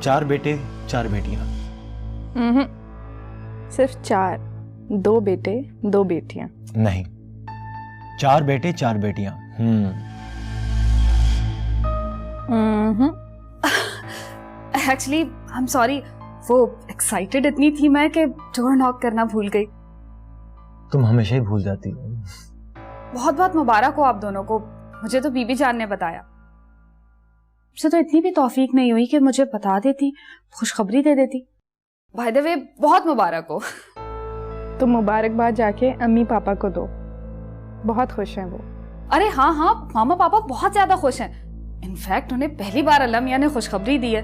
4 बेटे 4 बेटियां। सिर्फ 4, 2 बेटे 2 बेटियां। नहीं, 4 बेटे 4 बेटियां। एक्चुअली आई एम सॉरी, वो एक्साइटेड इतनी थी मैं कि डोर नॉक करना भूल गई। तुम हमेशा ही भूल जाती हो। बहुत बहुत मुबारक हो आप दोनों को। मुझे तो बीबी जान ने बताया। मुझसे तो इतनी भी तौफीक नहीं हुई कि मुझे बता देती, खुशखबरी दे देती। बाय द वे बहुत मुबारक हो। तो मुबारकबाद जाके अम्मी पापा को दो, बहुत खुश हैं वो। अरे हाँ हाँ, मामा पापा बहुत ज्यादा खुश हैं। इनफैक्ट उन्हें पहली बार अल्लाह मियां ने खुशखबरी दी है।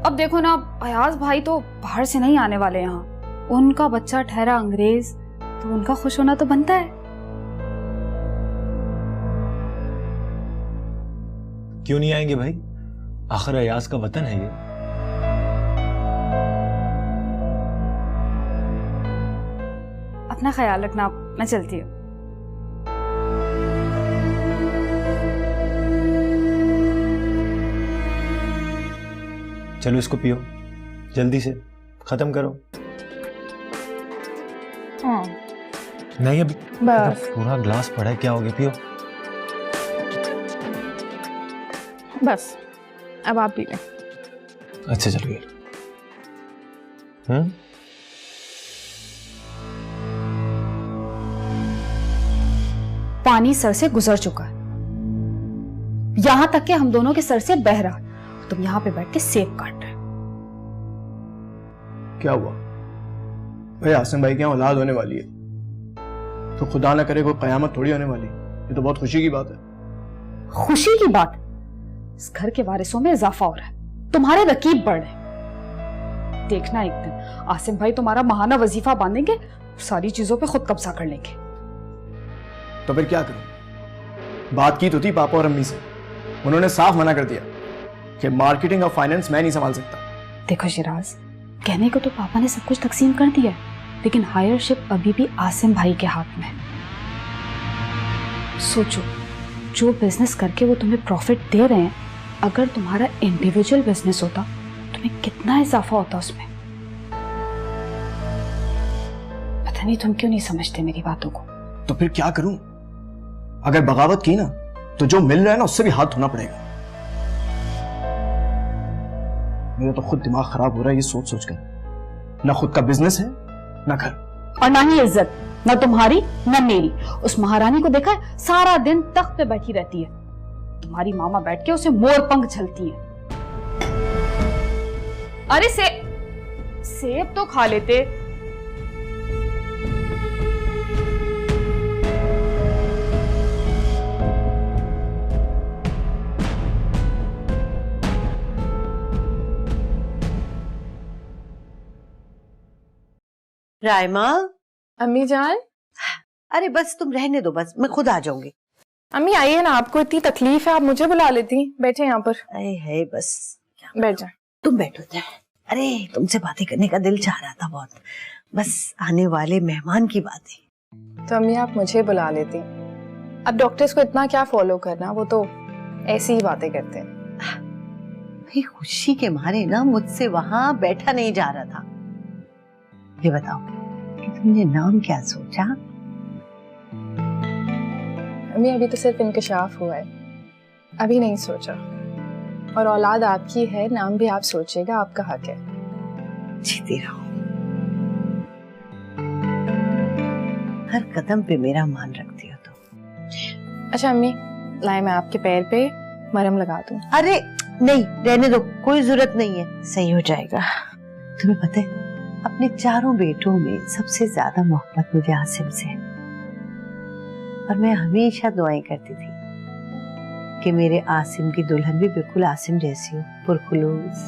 अब देखो ना, अयाज भाई तो बाहर से नहीं आने वाले यहाँ, उनका बच्चा ठहरा अंग्रेज, तो उनका खुश होना तो बनता है। क्यों नहीं आएंगे भाई, आखिर अयाज का वतन है ये। अपना ख्याल रखना, मैं चलती हूँ। चलो इसको पियो, जल्दी से खत्म करो। नहीं अभी बस पूरा ग्लास पड़ा है, क्या हो गया, पियो। बस अब आप पी लें। अच्छा चलिए। पानी सर से गुजर चुका है, यहां तक कि हम दोनों के सर से बह रहा है। तुम यहाँ पे बैठ के सेब काट रहे हो। क्या हुआ भाई, आसिम भाई की यहाँ औलाद होने वाली है तो खुदा ना करे कोई कयामत थोड़ी होने वाली। ये तो बहुत खुशी की बात है। खुशी की बात? इस घर के वारिसों में इजाफा हो रहा है, तुम्हारे रकीब बढ़ रहे। देखना एक दिन आसिम भाई तुम्हारा महाना वजीफा बांधेंगे, सारी चीजों पे खुद कब्जा कर लेंगे। तो फिर क्या करूं? बात की तो थी पापा और अम्मी से, उन्होंने साफ मना कर दिया कि मार्केटिंग और फाइनेंस मैं नहीं संभाल सकता। देखो शिराज, कहने को तो पापा ने सब कुछ तकसीम कर दिया है, लेकिन हायरशिप अभी भी आसिम भाई के हाथ में है। सोचो, जो बिजनेस करके वो तुम्हें प्रॉफिट दे रहे हैं, अगर तुम्हारा इंडिविजुअल बिजनेस होता तुम्हें कितना इजाफा होता उसमें। पता नहीं तुम क्यों नहीं समझते मेरी बातों को। तो फिर क्या करूं? अगर बगावत की ना तो जो मिल रहा है ना उससे भी हाथ धोना पड़ेगा। मेरा तो खुद दिमाग खराब हो रहा है ये सोच सोच कर। ना खुद का बिजनेस है, ना घर, और ना ही इज्जत, ना तुम्हारी ना मेरी। उस महारानी को देखा है, सारा दिन तख्त पे बैठी रहती है, तुम्हारी मामा बैठ के उसे मोर पंख झलती है। अरे सेब तो खा लेते। रायमा, अम्मी जान। अरे बस तुम रहने दो, बस मैं खुद आ जाऊंगी। अम्मी आइए ना, आपको इतनी तकलीफ है, आप मुझे बुला लेती। बैठे यहाँ पर। अरे है बस, बैठ जा। तुम बैठो जाए। अरे तुमसे बातें करने का दिल चाह रहा था बहुत, बस आने वाले मेहमान की बातें। तो अम्मी आप मुझे बुला लेती। अब डॉक्टर्स को इतना क्या फॉलो करना, वो तो ऐसी ही बातें करते हैं। भाई खुशी के मारे ना मुझसे वहां बैठा नहीं जा रहा था। ये बताओ कि तुमने नाम क्या सोचा? अम्मी अभी तो सिर्फ इंकशाफ हुआ है, अभी नहीं सोचा। और औलाद आपकी है, नाम भी आप सोचिएगा, आपका हक है। जीती रहो। हर कदम पे मेरा मान रखती हो तुम। अच्छा अम्मी, लाए मैं आपके पैर पे मरहम लगा दूं? अरे नहीं, रहने दो, कोई जरूरत नहीं है, सही हो जाएगा। तुम्हें पता है अपने चारों बेटों में सबसे ज्यादा मोहब्बत मुझे आसिम से है, और मैं हमेशा दुआएं करती थी कि मेरे आसिम की दुल्हन भी बिल्कुल आसिम जैसी हो, पुरखुलूस।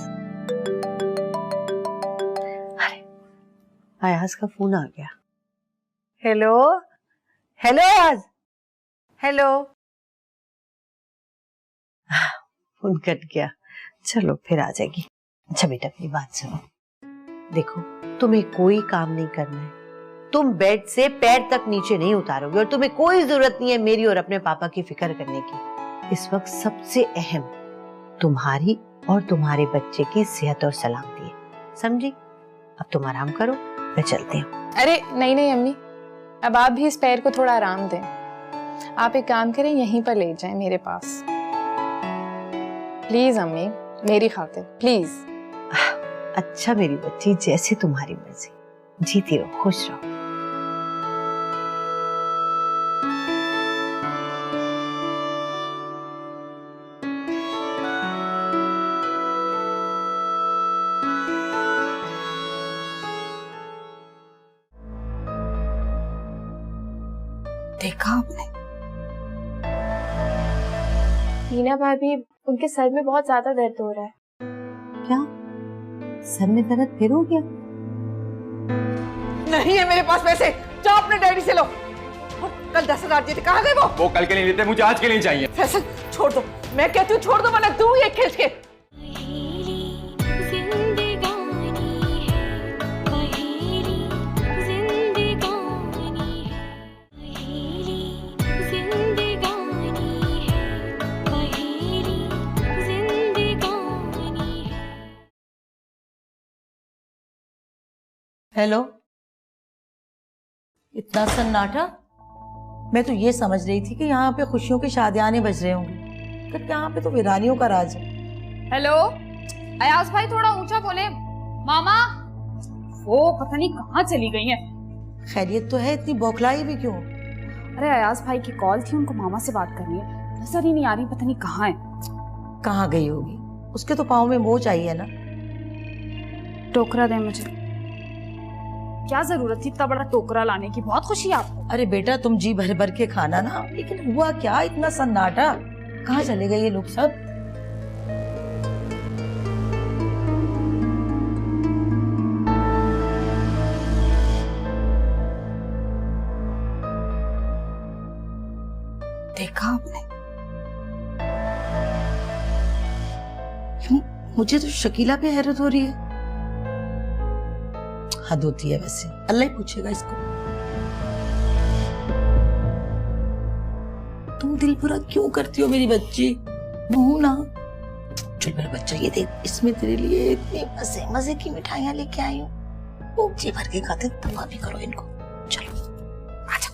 अरे अयाज का फोन आ गया। Hello hello Ayaz, hello. Phone cut गया, चलो फिर आ जाएगी। अच्छा बेटा मेरी बात सुनो, देखो तुम्हें कोई काम नहीं करना है, तुम बेड से पैर तक नीचे नहीं उतारोगे, और तुम्हें कोई जरूरत नहीं है मेरी और अपने पापा की फिक्र करने की। इस वक्त सबसे अहम तुम्हारी और तुम्हारे बच्चे की सेहत और सलामती है, समझी? अब तुम आराम करो, मैं चलती हूँ। अरे नहीं नहीं अम्मी, अब आप भी इस पैर को थोड़ा आराम दें। आप एक काम करें, यहीं पर ले जाएं मेरे पास। प्लीज अम्मी, मेरी खातिर प्लीज। अच्छा मेरी बच्ची, जैसे तुम्हारी मर्जी, जीती रहो, खुश रहो। देखा आपने? मीना भाभी, उनके सर में बहुत ज्यादा दर्द हो रहा है। क्या सर में दर्द फिर हो गया? नहीं है मेरे पास पैसे, जाओ अपने डैडी से लो। और कल 10,000 दिए थे, कहाँ गए वो? कल के लिए लेते, मुझे आज के लिए चाहिए। फैसल छोड़ दो, मैं कहती हूँ छोड़ दो, वरना दूँ ये खींच के। हेलो, इतना सन्नाटा? मैं तो ये समझ रही थी कि यहाँ पे खुशियों की शादियां बज रहे होंगे, पर यहाँ पे तो वीरानियों का राज है। हेलो अयाज भाई, थोड़ा ऊंचा बोले। मामा वो पता नहीं कहाँ चली गई है। खैरियत तो है, इतनी बौखलाई भी क्यों? अरे अयाज भाई की कॉल थी, उनको मामा से बात करनी है, नजर ही नहीं आ रही, पता नहीं कहाँ है। कहाँ गई होगी? उसके तो पाँव में मोह चाहिए ना। टोकरा दे मुझे। क्या जरूरत थी इतना बड़ा टोकरा लाने की? बहुत खुशी है आपको। अरे बेटा, तुम जी भर भर के खाना ना, लेकिन हुआ क्या इतना सन्नाटा? कहाँ चले गए ये लोग सब? देखा आपने? मुझे तो शकीला पे हैरत हो रही है। हद होती है वैसे, अल्लाह ही पूछेगा इसको। तुम दिल बुरा क्यों करती हो मेरी बच्ची? बहू ना, चल मेरा बच्चा, ये देख, इसमें तेरे लिए इतनी मजे मजे की मिठाइयां लेके आई हूँ, वो जी भर के खाते, तबाह भी करो इनको। चलो आजा।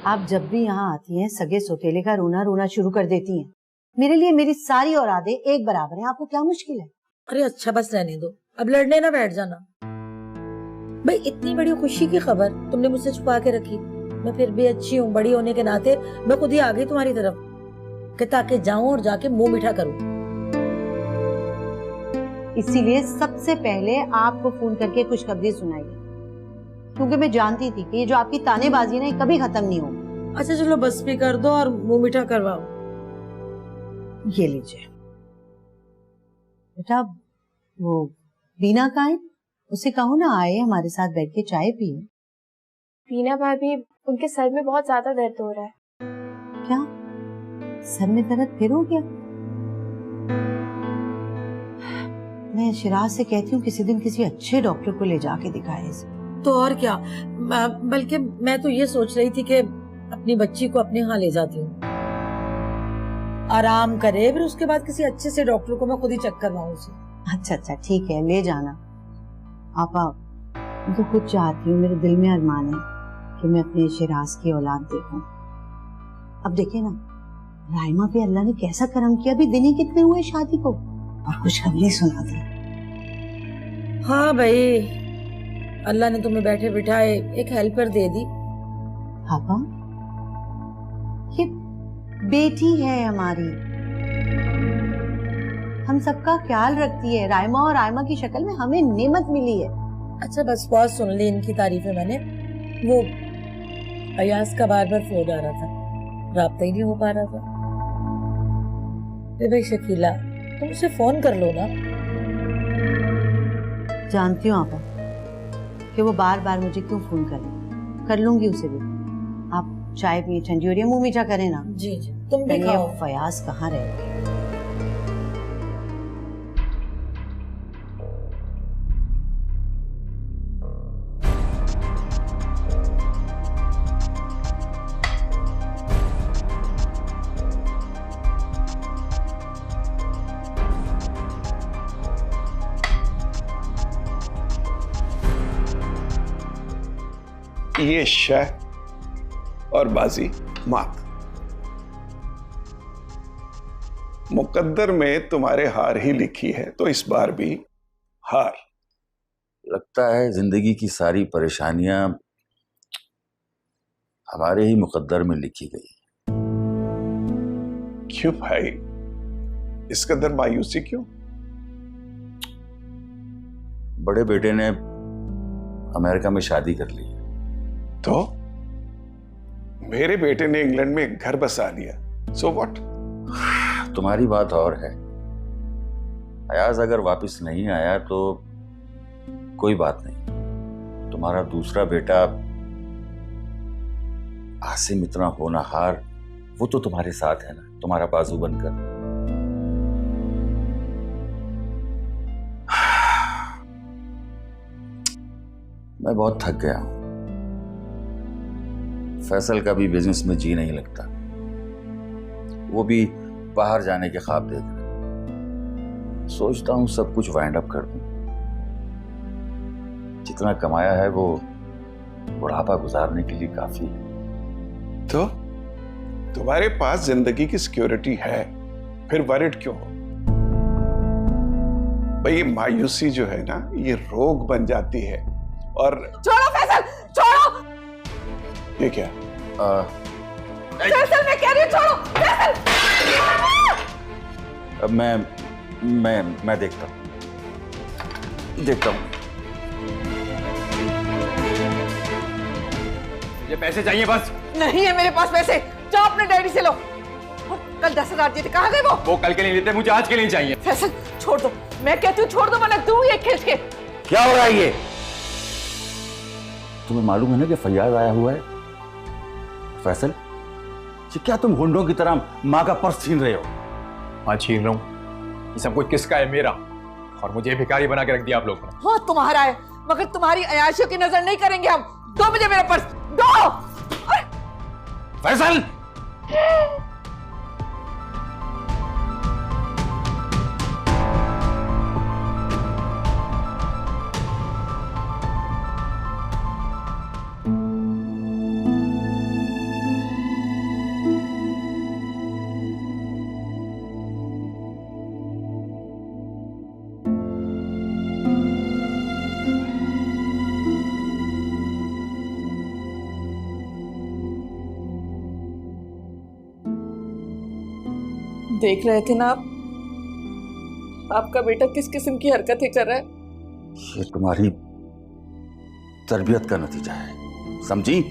आप जब भी यहाँ आती हैं, सगे सौतेले का रोना रोना शुरू कर देती हैं। मेरे लिए मेरी सारी औलादें एक बराबर हैं, आपको क्या मुश्किल है? अरे अच्छा बस रहने दो, अब लड़ने ना बैठ जाना। भाई इतनी बड़ी खुशी की खबर तुमने मुझसे छुपा के रखी। मैं फिर भी अच्छी हूँ, बड़ी होने के नाते मैं खुद ही आ गई तुम्हारी तरफ कि ताकि जाऊं और जाके मुंह मीठा करूं। इसीलिए सबसे पहले आपको फोन करके खुशखबरी सुनाई, क्योंकि मैं जानती थी कि ये जो आपकी तानेबाजी है ना, ये कभी खत्म नहीं होगी। अच्छा चलो बस भी कर दो और मुंह मीठा करवाओ। ये लीजिए बेटा, वो बीना कहाँ है? उसे कहो ना आए हमारे साथ बैठ के चाय पिए। मीना भाभी, उनके सर में बहुत ज्यादा दर्द हो रहा है। क्या सर में दर्द फिर हो गया? मैं शिराज से कहती हूँ किसी दिन किसी अच्छे डॉक्टर को ले जाके दिखाए इसे। तो और क्या, बल्कि मैं तो ये सोच रही थी कि अपनी बच्ची को अपने यहाँ ले जाती हूँ, आराम करे, फिर उसके बाद किसी अच्छे से डॉक्टर को मैं खुद ही चेक करवाऊँ उसे। अच्छा अच्छा ठीक है, ले जाना। आपा, मैं तो खुद चाहती हूँ, मेरे दिल में अरमान है कि मैं अपने शिराज की औलाद देखूं। अब देखे ना, राइमा पे अल्लाह ने कैसा करम किया, अभी दिन ही कितने हुए शादी को, और खुशखबरी सुना दी। हाँ भाई, अल्लाह ने तुम्हें बैठे बिठाए एक हेल्पर दे दी। पापा, ये बेटी है हमारी, हम सबका ख्याल रखती है। राइमा और राइमा की शक्ल में हमें नेमत मिली है। अच्छा बस बहुत सुन ली इनकी तारीफें मैंने। वो अयाज का बार बार फोन आ रहा था, राब्ता ही नहीं हो पा रहा था। भाई शकीला, तुम उसे फोन कर लो ना। जानती हूँ आपा कि वो बार बार मुझे क्यों फोन कर लूंगी उसे भी। आप चाय पिए, ठंडी हो रही है, मुंह मीठा करें ना। जी जी, तुम भी खाओ। फयाज कहाँ रहे? ये शह और बाजी मात। मुकद्दर में तुम्हारे हार ही लिखी है, तो इस बार भी हार। लगता है जिंदगी की सारी परेशानियां हमारे ही मुकद्दर में लिखी गई। क्यों भाई, इस कदर मायूसी क्यों? बड़े बेटे ने अमेरिका में शादी कर ली। तो मेरे बेटे ने इंग्लैंड में घर बसा लिया, सो व्हाट? तुम्हारी बात और है। अयाज अगर वापस नहीं आया तो कोई बात नहीं, तुम्हारा दूसरा बेटा आसिम इतना होनहार, वो तो तुम्हारे साथ है ना, तुम्हारा बाजू बनकर। मैं बहुत थक गया हूं। फैसल का भी बिजनेस में जी नहीं लगता, वो भी बाहर जाने के ख्वाब देख रहा। सोचता हूं सब कुछ वाइंड अप कर दूं। जितना कमाया है वो बुढ़ापा गुजारने के लिए काफी है। तो तुम्हारे पास जिंदगी की सिक्योरिटी है, फिर वरिड क्यों हो? भाई ये मायूसी जो है ना, ये रोग बन जाती है। और छोड़ो फैसल, छोड़ो। ये क्या? फैसल मैं कह रही हूँ छोड़ो, फैसल। अब मैं देखता हूँ। मुझे पैसे चाहिए बस। नहीं है मेरे पास पैसे, जाओ अपने डैडी से लो। कल 10,000 दिए थे, कहाँ गए वो? कल के लिए लेते, मुझे आज के लिए चाहिए। फैसल छोड़ दो, मैं कहती हूँ छोड़ दो, वरना दूं ये खींच के। क्या हो रहा है ये? तुम्हें मालूम है ना कि फैयाज आया हुआ है? फैसल, ये क्या तुम गुंडों की तरह माँ का पर्स छीन रहे हो? हाँ छीन रहा हूँ। ये सब कुछ किसका है? मेरा। और मुझे भिखारी बना के रख दिया आप लोगों ने। हाँ तुम्हारा है, मगर तुम्हारी अयाशियों की नजर नहीं करेंगे हम। दो मुझे मेरा पर्स, दो। फैसल! देख रहे थे ना आप, आपका बेटा किस किस्म की हरकतें कर रहा है। ये तुम्हारी तरबियत का नतीजा है, समझी?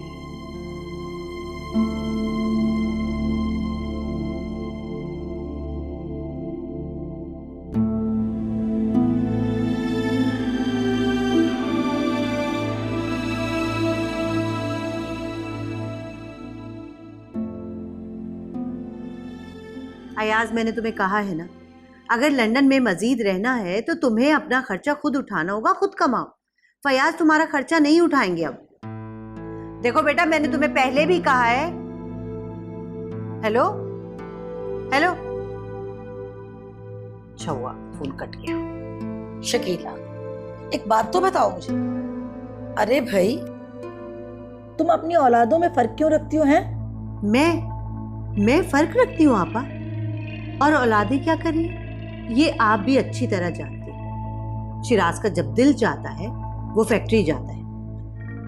अयाज, मैंने तुम्हें कहा है ना, अगर लंदन में मजीद रहना है तो तुम्हें अपना खर्चा खुद उठाना होगा, खुद कमाओ। फयाज तुम्हारा खर्चा नहीं उठाएंगे अब। देखो बेटा, मैंने तुम्हें पहले भी कहा है। हेलो हेलो, अच्छा हुआ फोन कट गया। शकीला, एक बात तो बताओ मुझे। अरे भाई, तुम अपनी औलादों में फर्क क्यों रखती हो? हैं? मैं फर्क रखती हूँ आपा? और औलादें क्या करें, ये आप भी अच्छी तरह जानते हैं। शिराज का जब दिल चाहता है वो फैक्ट्री जाता है,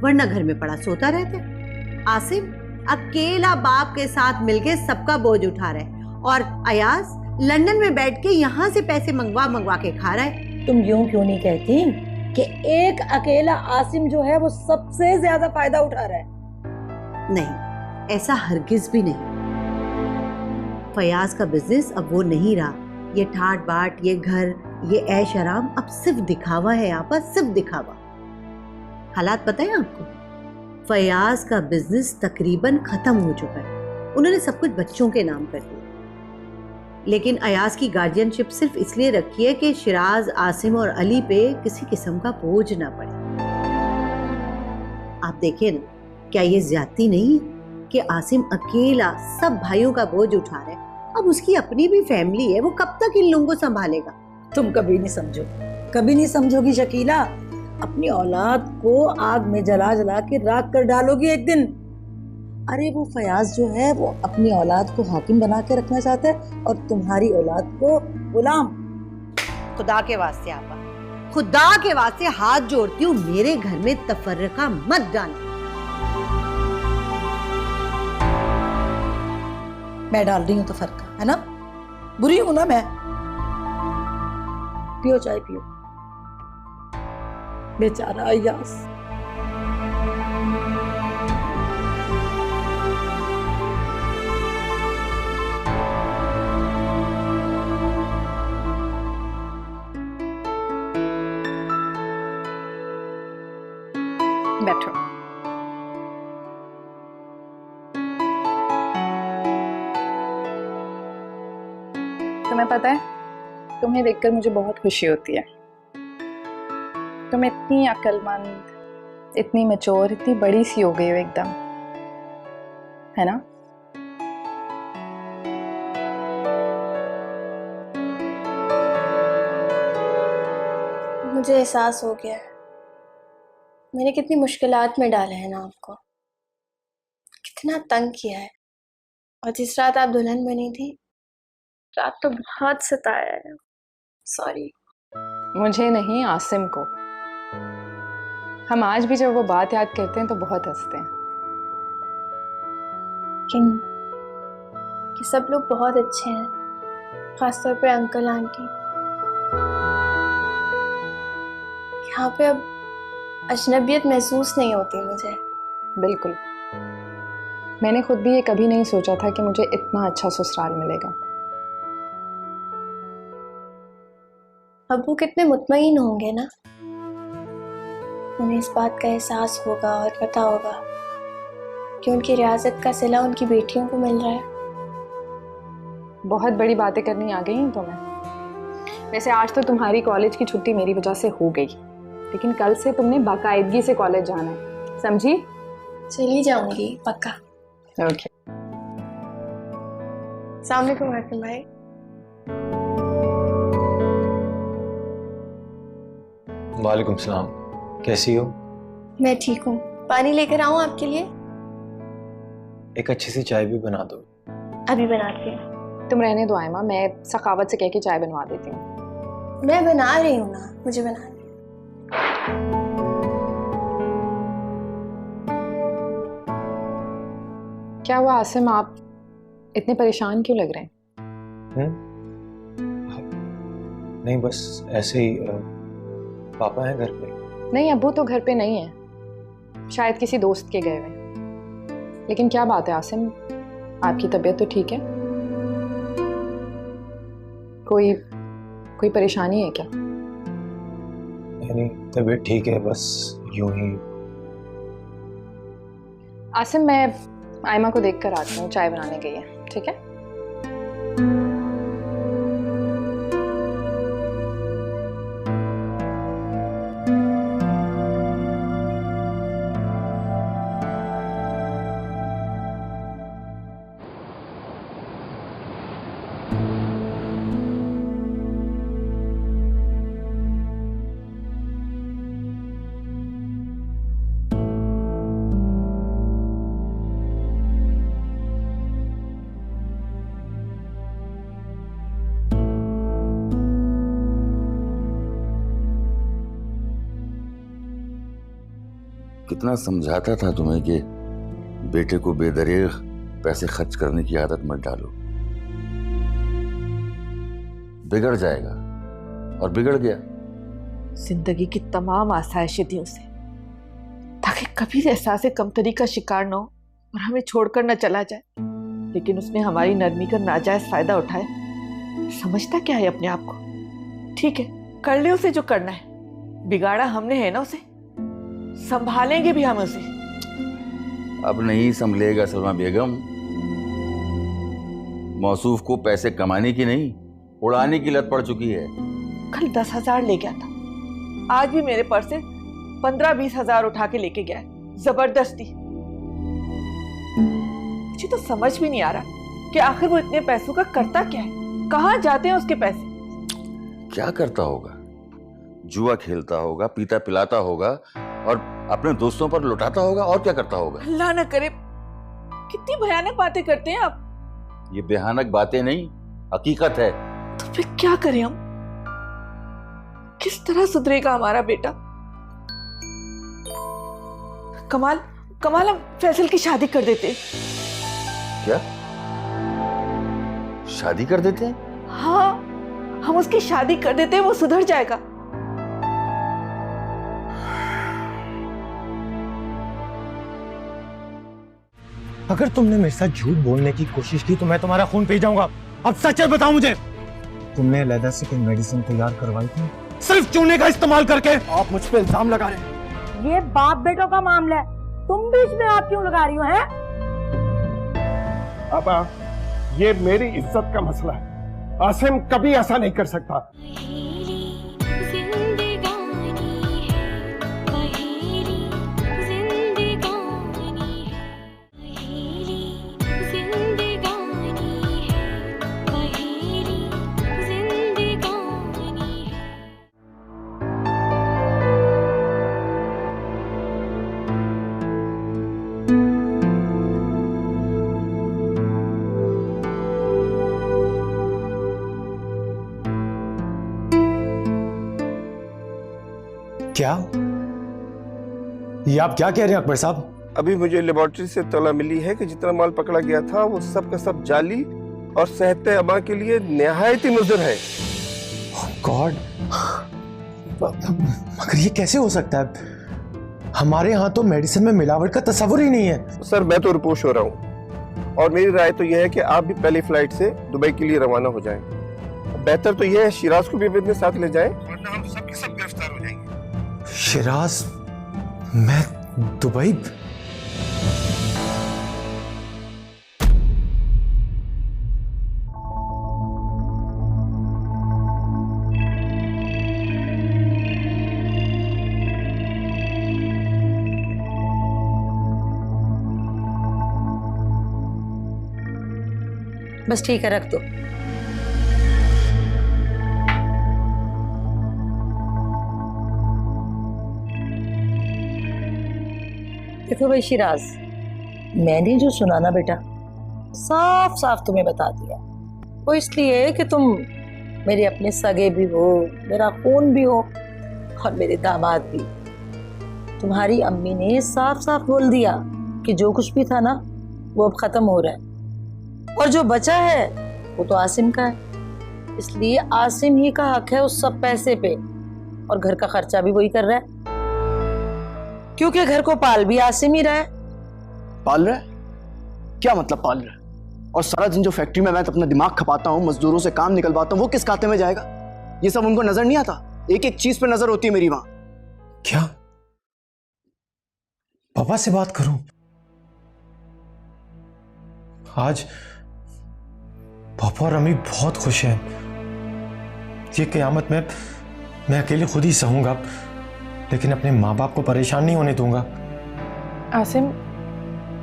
वरना घर में पड़ा सोता रहता है। आसिम अकेला बाप के साथ मिलके सबका बोझ उठा रहा है, और अयाज लंदन में बैठ के यहाँ से पैसे मंगवा के खा रहा है। तुम यूं क्यों नहीं कहती कि एक अकेला आसिम जो है वो सबसे ज्यादा फायदा उठा रहा है? नहीं, ऐसा हरगिज भी नहीं। फयाज का बिजनेस अब वो नहीं रहा। ये ठाट बाट, ये घर, ये ऐश आराम अब सिर्फ दिखावा है आपा, सिर्फ दिखावा। हालात पता है आपको? फयाज का बिजनेस तकरीबन खत्म हो चुका है। उन्होंने सब कुछ बच्चों के नाम कर दिया, लेकिन अयाज की गार्डियनशिप सिर्फ इसलिए रखी है कि शिराज, आसिम और अली पे किसी किस्म का बोझ ना पड़े। आप देखिए ना, क्या ये ज्यादती नहीं कि आसिम अकेला सब भाइयों का बोझ उठा रहा है? अब उसकी अपनी भी फैमिली है, वो कब तक इन लोगों को संभालेगा? तुम कभी नहीं समझोगी शकीला। अपनी औलाद को आग में जला जला के राख कर डालोगी एक दिन। अरे वो फयाज जो है वो अपनी औलाद को हाकिम बना के रखना चाहता है और तुम्हारी औलाद को गुलाम। खुदा के वास्ते आपा, खुदा के वास्ते हाथ जोड़ती हूँ, मेरे घर में तफर्रका मत डालना। मैं डाल रही हूँ तो फर्क है ना, बुरी हूं ना मैं। पियो चाय पियो। बेचारा अय्यास। बैठो। तुम्हें पता है, तुम्हें देखकर मुझे बहुत खुशी होती है। तुम इतनी अक्लमंद, इतनी मैच्योर, इतनी बड़ी सी हो गई हो एकदम, है ना? मुझे एहसास हो गया है मैंने कितनी मुश्किलात में डाले हैं ना आपको, कितना तंग किया है। और जिस रात आप दुल्हन बनी थी, रात तो बहुत सताया है। सॉरी। मुझे नहीं, आसिम को। हम आज भी जब वो बात याद करते हैं तो बहुत हंसते हैं। कि सब लोग बहुत अच्छे हैं, खासतौर पे अंकल आंटी। यहाँ पे अब अजनबियत महसूस नहीं होती मुझे। बिल्कुल। मैंने खुद भी ये कभी नहीं सोचा था कि मुझे इतना अच्छा ससुराल मिलेगा। अब्बू कितने मुतमईन होंगे ना, उन्हें इस बात का एहसास होगा और पता होगा कि उनकी रियासत का सिला उनकी बेटियों को मिल रहा है। बहुत बड़ी बातें करनी आ गई हैं तुम्हें। वैसे आज तो तुम्हारी कॉलेज की छुट्टी मेरी वजह से हो गई, लेकिन कल से तुमने बाकायदगी से कॉलेज जाना है, समझी? चली जाऊंगी पक्का। ओके। अस्सलाम वालेकुम आसिम भाई। वालेकुम सलाम, कैसी हो? मैं ठीक हूँ। पानी लेकर आऊँ आपके लिए? एक अच्छी सी चाय भी बना दो। अभी बनाती हूँ। तुम रहने दो आयमा, मैं सखावत से कह के चाय बनवा देती हूँ। मैं बना रही हूँ ना, मुझे बना। क्या हुआ आसिम, आप इतने परेशान क्यों लग रहे हैं? नहीं, बस ऐसे ही। पापा हैं घर पे? नहीं, अब्बू तो घर पे नहीं है, शायद किसी दोस्त के गए हुए। लेकिन क्या बात है आसिम, आपकी तबीयत तो ठीक है? कोई परेशानी है क्या? नहीं, तबीयत ठीक है, बस यूं ही। आसिम, मैं आयमा को देख कर आती हूँ, चाय बनाने गई है, ठीक है? कितना समझाता था तुम्हें कि बेटे को बेदरिग पैसे खर्च करने की आदत मत डालो, बिगड़ जाएगा, और बिगड़ गया। जिंदगी की तमाम आसाइशें दी उसे ताकि कभी एहसास कमतरी का शिकार न हो और हमें छोड़कर न चला जाए, लेकिन उसने हमारी नरमी का नाजायज फायदा उठाया। समझता क्या है अपने आप को? ठीक है, कर ले उसे जो करना है, बिगाड़ा हमने है ना उसे, संभालेंगे भी हम उसे। अब नहीं संभलेगा सलमा बेगम। मौसूफ को पैसे कमाने की नहीं, उड़ाने की लत पड़ चुकी है। कल 10,000 ले गया था, आज भी मेरे पर्स से 15-20 हजार उठा के लेके गया है, जबरदस्ती। मुझे तो समझ भी नहीं आ रहा कि आखिर वो इतने पैसों का करता क्या है, कहाँ जाते हैं उसके पैसे? क्या करता होगा? जुआ खेलता होगा, पीता पिलाता होगा और अपने दोस्तों पर लुटाता होगा, और क्या करता होगा? अल्लाह न करे, कितनी भयानक बातें करते हैं आप। ये भयानक बातें नहीं, हकीकत है। तो फिर क्या करें हम? किस तरह सुधरेगा हमारा बेटा? कमाल कमाल, हम फैसल की शादी कर देते। क्या शादी कर देते हैं? हाँ, हम उसकी शादी कर देते हैं, वो सुधर जाएगा। अगर तुमने मेरे साथ झूठ बोलने की कोशिश की तो मैं तुम्हारा खून पी जाऊंगा। अब सच बताओ मुझे, तुमने अलहदा से कोई मेडिसिन तैयार करवाई थी सिर्फ चूने का इस्तेमाल करके? आप मुझ पे इल्जाम लगा रहे हैं। ये बाप बेटों का मामला है, तुम बीच में आप क्यों लगा रही हो? हैं? पापा, ये मेरी इज्जत का मसला है। आसिम कभी ऐसा नहीं कर सकता। क्या ये आप क्या कह रहे हैं अकबर साहब? अभी मुझे लेबोरेटरी से इत्तला मिली है कि जितना माल पकड़ा गया था वो सब का सब जाली और सेहत अमा के लिए निहायत ही मुज़र है। गॉड, मगर ये कैसे हो सकता है? हमारे यहाँ तो मेडिसिन में मिलावट का तस्वुर ही नहीं है। सर, मैं तो रुपोश हो रहा हूँ और मेरी राय तो यह है कि आप भी पहली फ्लाइट से दुबई के लिए रवाना हो जाएं। बेहतर तो यह है शिराज को भी अपने साथ ले जाएं, वरना हम सब के सब गिरफ्तार हो जाएंगे। शिराज, मैं दुबई? बस ठीक है, रख दो। देखो भाई शिराज, मैंने जो सुना ना बेटा, साफ साफ तुम्हें बता दिया। वो इसलिए कि तुम मेरे अपने सगे भी हो, मेरा खून भी हो और मेरे दामाद भी। तुम्हारी अम्मी ने साफ साफ बोल दिया कि जो कुछ भी था ना वो अब खत्म हो रहा है और जो बचा है वो तो आसिम का है। इसलिए आसिम ही का हक है उस सब पैसे पे और घर का खर्चा भी वही कर रहा है, क्योंकि घर को पाल भी आसिम ही रहा है। पाल रहा है? क्या मतलब पाल रहा है? और सारा दिन जो फैक्ट्री में मैं अपना दिमाग खपाता हूँ, मजदूरों से काम निकलवाता हूँ, वो किस खाते में जाएगा? ये सब उनको नजर नहीं आता? एक एक चीज पे नजर होती है मेरी वहां। क्या पापा से बात करूं? आज पापा और अम्मी बहुत खुश हैं। ये क़यामत में मैं अकेले खुद ही सहूंगा, लेकिन अपने माँ बाप को परेशान नहीं होने दूंगा। Asim,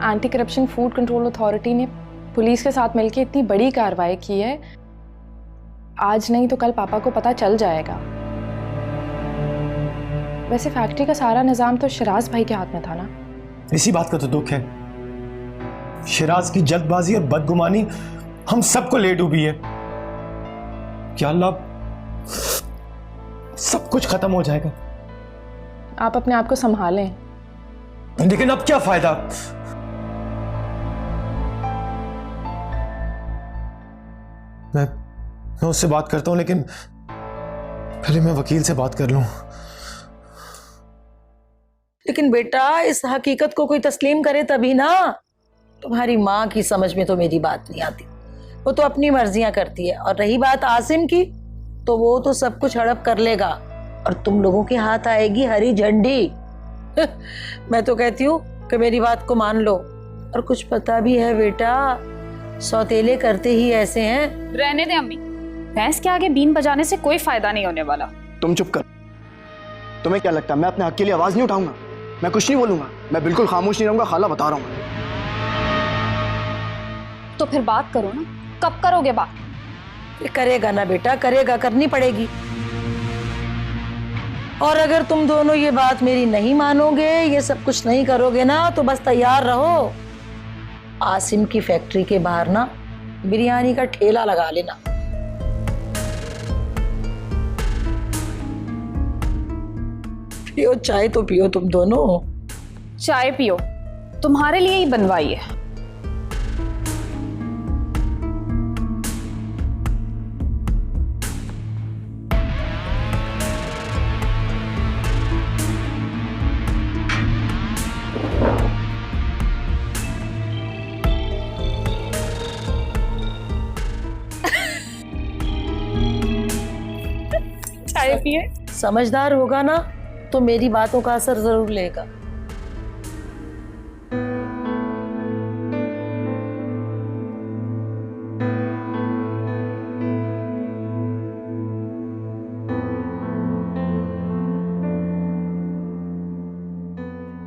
anti corruption food control authority ने पुलिस के साथ मिलकर इतनी बड़ी कार्रवाई की है, आज नहीं तो कल पापा को पता चल जाएगा। वैसे फैक्ट्री का सारा निजाम तो शिराज भाई के हाथ में था ना? इसी बात का तो दुख है, शिराज की जल्दबाजी और बदगुमानी हम सबको ले डूबी है। क्या अल्लाह, सब कुछ खत्म हो जाएगा। आप अपने आप को संभालें। लेकिन अब क्या फायदा? मैं उससे बात करता हूं, लेकिन पहले मैं वकील से बात कर लूं। लेकिन बेटा, इस हकीकत को कोई तस्लीम करे तभी ना। तुम्हारी माँ की समझ में तो मेरी बात नहीं आती, वो तो अपनी मर्जियां करती है। और रही बात आसिम की, तो वो तो सब कुछ हड़प कर लेगा और तुम लोगों के हाथ आएगी हरी झंडी। मैं तो कहती हूँ कि मेरी बात को मान लो। और कुछ पता भी है बेटा, सौतेले करते ही ऐसे हैं। रहने दे अम्मी, भैंस के आगे बीन बजाने से कोई फायदा नहीं होने वाला। तुम चुप कर। तुम्हें क्या लगता है मैं अपने हक के लिए आवाज नहीं उठाऊंगा? मैं कुछ नहीं बोलूंगा, मैं बिल्कुल खामोश नहीं रहूंगा। खाला, बता रहा हूं। तो फिर बात करो ना, कब करोगे बात? करेगा ना बेटा, करेगा, करनी पड़ेगी। और अगर तुम दोनों ये बात मेरी नहीं मानोगे, ये सब कुछ नहीं करोगे ना, तो बस तैयार रहो, आसिम की फैक्ट्री के बाहर ना बिरयानी का ठेला लगा लेना। पियो चाय तो पियो तुम दोनों। चाय पियो, तुम्हारे लिए ही बनवाई है। चाय पिए। समझदार होगा ना तो मेरी बातों का असर जरूर लेगा।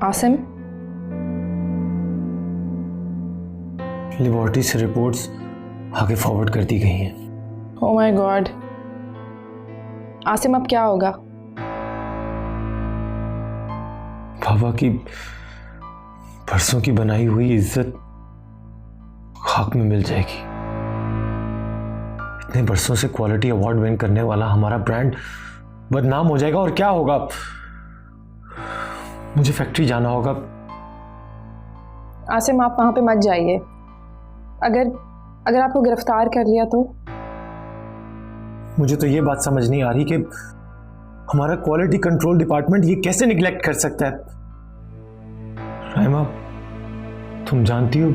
आसिम, लेबोरेटरी से रिपोर्ट्स आगे फॉरवर्ड कर दी गई हैं। Oh my God. आसिम अब क्या होगा? पापा की परसों की बनाई हुई इज्जत खाक में मिल जाएगी। इतने बरसों से क्वालिटी अवार्ड विन करने वाला हमारा ब्रांड बदनाम हो जाएगा। और क्या होगा? मुझे फैक्ट्री जाना होगा। आसिम, आप वहां पे मत जाइए। अगर आपको गिरफ्तार कर लिया तो? मुझे तो ये बात समझ नहीं आ रही कि हमारा क्वालिटी कंट्रोल डिपार्टमेंट ये कैसे निगलेक्ट कर सकता है। राइमा, तुम जानती हो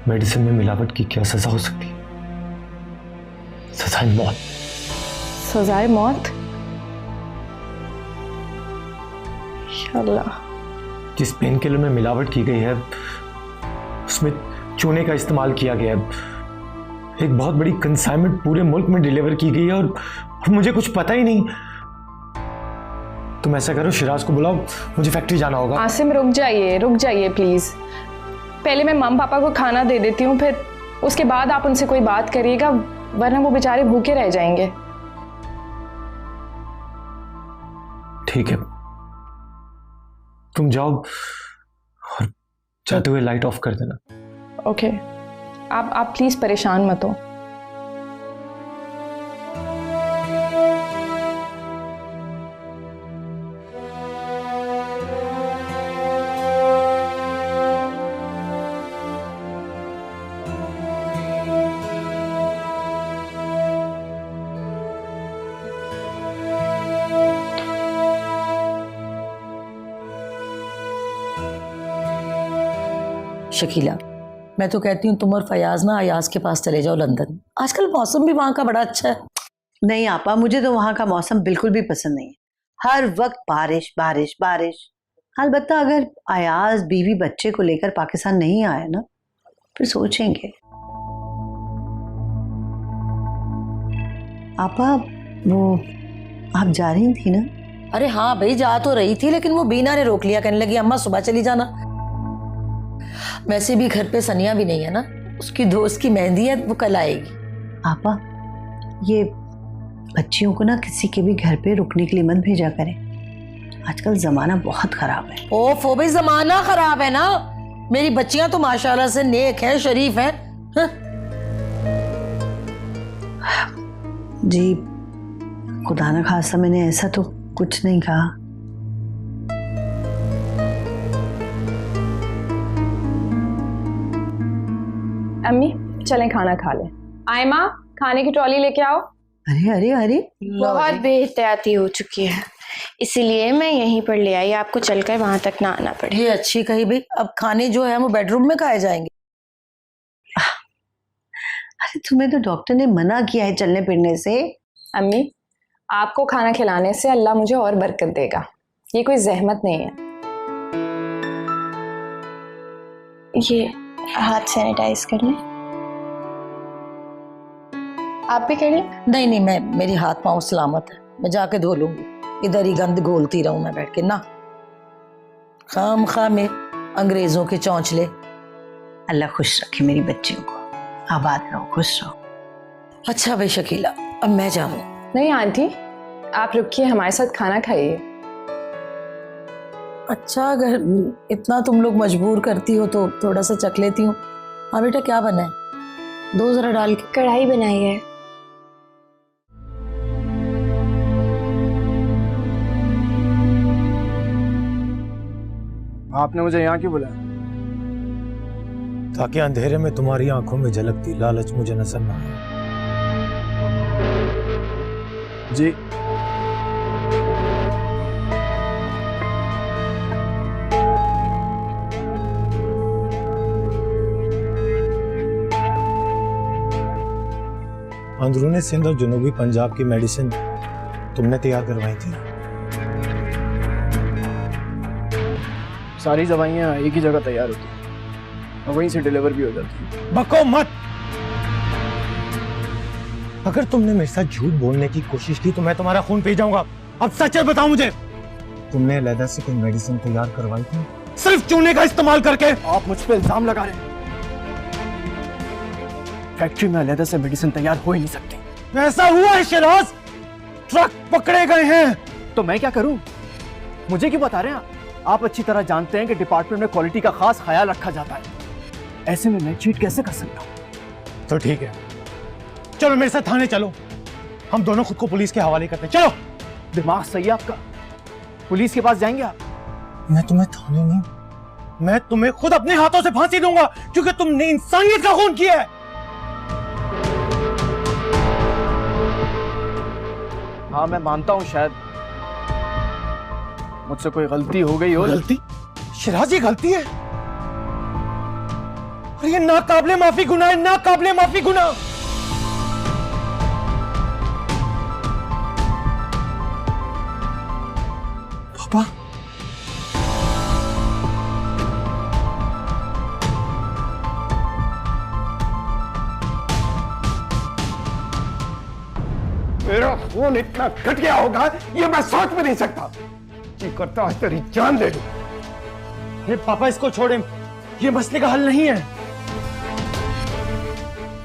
मेडिसिन में मिलावट की क्या सजा हो सकती है? सजाए मौत। सजाए मौत? अल्लाह। जिस पेन किलर में मिलावट की गई है उसमें चूने का इस्तेमाल किया गया है। एक बहुत बड़ी कंसाइनमेंट पूरे मुल्क में डिलीवर की गई है और मुझे कुछ पता ही नहीं। तुम ऐसा करो, शिराज को बुलाओ, मुझे फैक्ट्री जाना होगा। आसिम, रुक जाइए प्लीज। पहले मैं मम्मी पापा को खाना दे देती हूँ, फिर उसके बाद आप उनसे कोई बात करिएगा, वरना वो बेचारे भूखे रह जाएंगे। ठीक है, तुम जाओ और जाते हुए लाइट ऑफ कर देना। ओके। आप प्लीज परेशान मत हो। शकीला, मैं तो कहती हूँ तुम और फयाज ना अयाज के पास चले जाओ लंदन। आजकल मौसम भी वहाँ का बड़ा अच्छा है। नहीं आपा, मुझे तो वहाँ का मौसम बिल्कुल भी पसंद नहीं है। हर वक्त बारिश बारिश बारिश। अलबत्ता अगर अयाज बीवी बच्चे को लेकर पाकिस्तान नहीं आया ना, फिर सोचेंगे। आपा, वो आप जा रही थी ना? अरे हाँ भाई, जा तो रही थी, लेकिन वो बीना ने रोक लिया। कहने लगी अम्मा सुबह चली जाना। वैसे भी घर पे सनिया भी नहीं है ना, उसकी दोस्त की मेहंदी है, वो कल आएगी। आपा, ये बच्चियों को ना किसी के भी घर पे रुकने के लिए मत भेजा करें। आजकल जमाना बहुत खराब है। ओफो भाई, जमाना खराब है ना। मेरी बच्चियां तो माशाल्लाह से नेक हैं, शरीफ हैं। जी खुदा न खासा, मैंने ऐसा तो कुछ नहीं कहा। अम्मी, चलें खाना खा लें। आयमा, खाने की ट्रॉली लेके आओ। अरे अरे अरे, बहुत बेहतियाती हो चुकी है, इसीलिए मैं यहीं पर ले आई, आपको चलकर वहां तक ना आना पड़े। ये अच्छी कही भाई। अब खाने जो है वो बेडरूम में खाए जाएंगे। अरे तुम्हें तो डॉक्टर ने मना किया है चलने फिरने से। अम्मी, आपको खाना खिलाने से अल्लाह मुझे और बरकत देगा, ये कोई जहमत नहीं है। ये हाथ सैनिटाइज कर लें। आप भी कर लें। नहीं नहीं, मेरी हाथ पांव सलामत है, मैं जाके धो लूंगी। इधर ही गंद घोलती रहूं मैं बैठ के ना। खाम खा में अंग्रेजों के चौंचले। अल्लाह खुश रखे मेरी बच्चियों को, आबाद रहो, खुश रहो। अच्छा भाई शकीला, अब मैं जाऊं? नहीं आंटी, आप रुकिए, हमारे साथ खाना खाइए। अच्छा, अगर इतना तुम लोग मजबूर करती हो तो थोड़ा सा चख लेती हूँ। हाँ बेटा, क्या बना है? दो जरा डाल के। कढ़ाई बनाई है। आपने मुझे यहाँ क्यों बुलाया? ताकि अंधेरे में तुम्हारी आंखों में झलकती लालच मुझे नजर ना आए। जी। अंदरूनी सिंध और जनूबी पंजाब की मेडिसिन तुमने तैयार करवाई थी। सारी दवाइयाँ एक ही जगह तैयार होती हैं और वहीं से डिलीवर भी हो जाती हैं। बको मत। अगर तुमने मेरे साथ झूठ बोलने की कोशिश की तो मैं तुम्हारा खून पी जाऊंगा। अब सच बताओ मुझे, तुमने अलहदा से कोई मेडिसिन तैयार करवाई थी सिर्फ चूने का इस्तेमाल करके? आप मुझ पे इल्जाम लगा रहे हैं। फैक्ट्री में अलहदा से मेडिसिन तैयार हो ही नहीं सकती। ऐसा हुआ है शिराज, ट्रक पकड़े गए हैं। तो मैं क्या करूं? मुझे क्यों बता रहे हैं आप अच्छी तरह जानते हैं कि डिपार्टमेंट में क्वालिटी का खास ख्याल रखा जाता है। ऐसे में मैं चीट कैसे कर सकता हूं? तो ठीक है, चलो मेरे साथ थाने चलो, हम दोनों खुद को पुलिस के हवाले करते हैं। चलो। दिमाग सही है आपका? पुलिस के पास जाएंगे आप? मैं तुम्हें थाने नहीं, मैं तुम्हें खुद अपने हाथों से फांसी दूंगा क्योंकि तुमने इंसानियत का खून किया है। हाँ, मैं मानता हूं शायद मुझसे कोई गलती हो गई हो। गलती? शिराज, ये गलती है और ये नाकाबिले माफी गुनाह है, नाकाबिले माफी गुनाह। पापा, मेरा खून इतना घटिया होगा ये मैं सोच भी नहीं सकता। जी करता है तेरी जान ले लूं। पापा इसको छोड़े, ये मसले का हल नहीं है।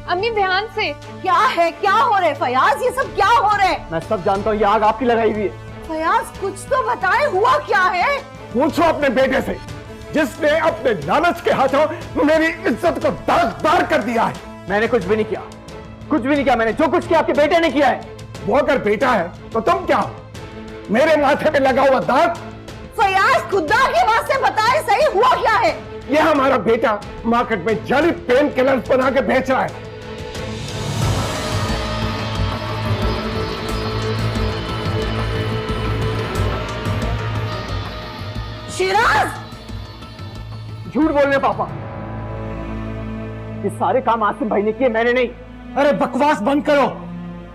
अम्मी ध्यान से। क्या है, क्या हो रहा है फयाज? ये सब क्या हो रहा है? मैं सब जानता हूँ, ये आग आपकी लगाई हुई है। फयाज, कुछ तो बताए, हुआ क्या है? पूछो अपने बेटे से जिसने अपने लालच के हाथों मेरी इज्जत को दागदार कर दिया है। मैंने कुछ भी नहीं किया, कुछ भी नहीं किया। मैंने जो कुछ किया आपके बेटे ने किया है। वो अगर बेटा है तो तुम क्या हो? मेरे माथे पे लगा हुआ दाग। फयाज, खुदा के वास्ते बताए, सही हुआ क्या है? ये हमारा बेटा मार्केट में जाली पेन किलर्स बना के बेच रहा है। शिराज, झूठ बोल रहे पापा। ये सारे काम आसिम भाई ने किए, मैंने नहीं। अरे बकवास बंद करो,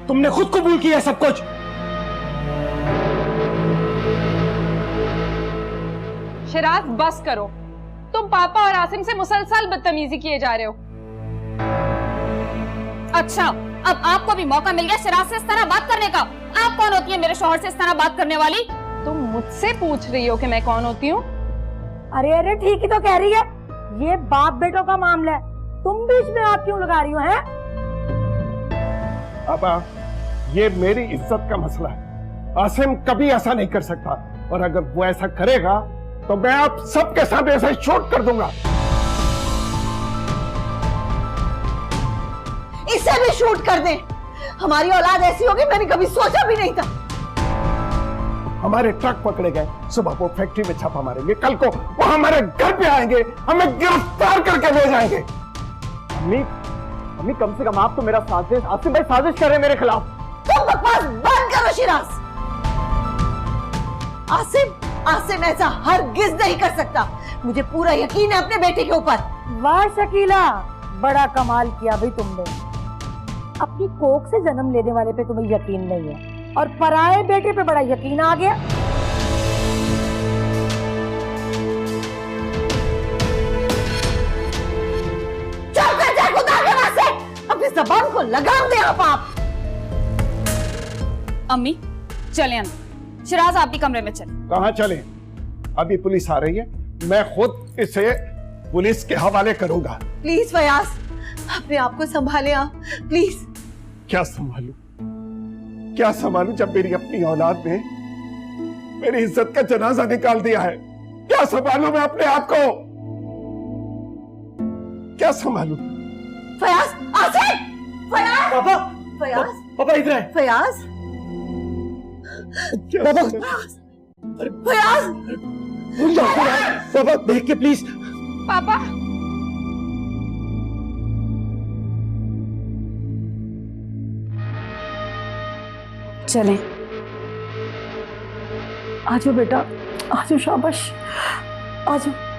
तुमने खुद कबूल किया सब कुछ। शिराज, बस करो। तुम पापा और आसिम से मुसलसल बदतमीजी किए जा रहे हो। अच्छा, अब आपको भी मौका मिल गया शिराज से इस तरह बात करने का। आप कौन होती है मेरे शौहर से इस तरह बात करने वाली? तुम मुझसे पूछ रही हो कि मैं कौन होती हूँ? अरे अरे, ठीक ही तो कह रही है, ये बाप बेटों का मामला है, तुम बीच में आप क्यों लगा रही हो? हैं? पापा, ये मेरी इज्जत का मसला है। आसिम कभी ऐसा नहीं कर सकता और अगर वो ऐसा करेगा तो मैं आप सबके साथ ऐसा शूट कर दूंगा। इसे भी शूट कर दे। हमारी औलाद ऐसी होगी मैंने कभी सोचा भी नहीं था। हमारे ट्रक पकड़े गए, सुबह को फैक्ट्री में छापा मारेंगे, कल को वो हमारे घर पे आएंगे, हमें गिरफ्तार करके ले जाएंगे। अम्मी, अम्मी कम से कम आप तो मेरा साथ दे। आसिम भाई साजिश कर रहे हैं मेरे खिलाफ। तुम बकवास बंद करो शिराज। आसिम ऐसा हरगिज नहीं कर सकता। मुझे पूरा यकीन है अपने बेटे के ऊपर। वाह शकीला, बड़ा कमाल किया भाई तुमने। अपनी कोख से जन्म लेने वाले पे तुम्हें यकीन नहीं है और पराये बेटे पे बड़ा यकीन आ गया। चल कर जा खुदा के वास्ते, अपनी जबान को लगाम दे आप। अम्मी चले अंदर। शिराज, आप भी कमरे में चले। कहाँ चले? अभी पुलिस आ रही है, मैं खुद इसे पुलिस के हवाले करूंगा। प्लीज फयाज, अपने आप को संभाले आप, प्लीज। क्या संभालू? क्या संभालूं जब मेरी अपनी औलाद ने मेरी इज्जत का जनाजा निकाल दिया है? क्या संभालूं मैं अपने आप को? क्या संभालूं? फयाज, आसिफ, फयाज, पापा, फयाज, पापा इधर है। फयाज, पापा, फयाज, पापा देख के प्लीज। पापा चलें। आ जाओ बेटा, आ जाओ, शाबाश, आ जाओ।